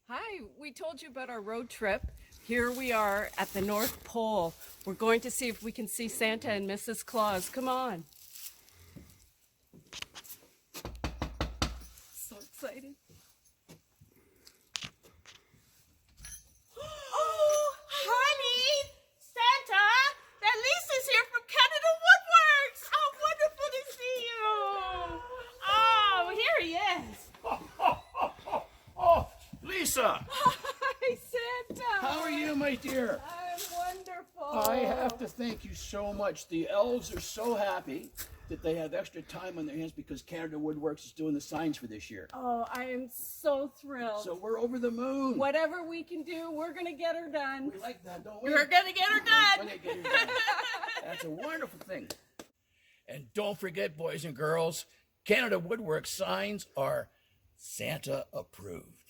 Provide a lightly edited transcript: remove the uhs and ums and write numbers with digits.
Hi, we told you about our road trip. Here we are at the North Pole. We're going to see if we can see Santa and Mrs. Claus. Come on. So excited. Oh, honey! Santa! That Lisa's here from Canada Woodworks! How wonderful to see you! Oh, here he is! Oh, Lisa! Hi, Santa. How are you, my dear? I'm wonderful. I have to thank you so much. The elves are so happy that they have extra time on their hands because Canada Woodworks is doing the signs for this year. Oh, I am so thrilled. So we're over the moon. Whatever we can do, we're going to get her done. We like that, don't we? We're gonna get her done! We're gonna get her done. That's a wonderful thing. And don't forget, boys and girls, Canada Woodworks signs are Santa approved.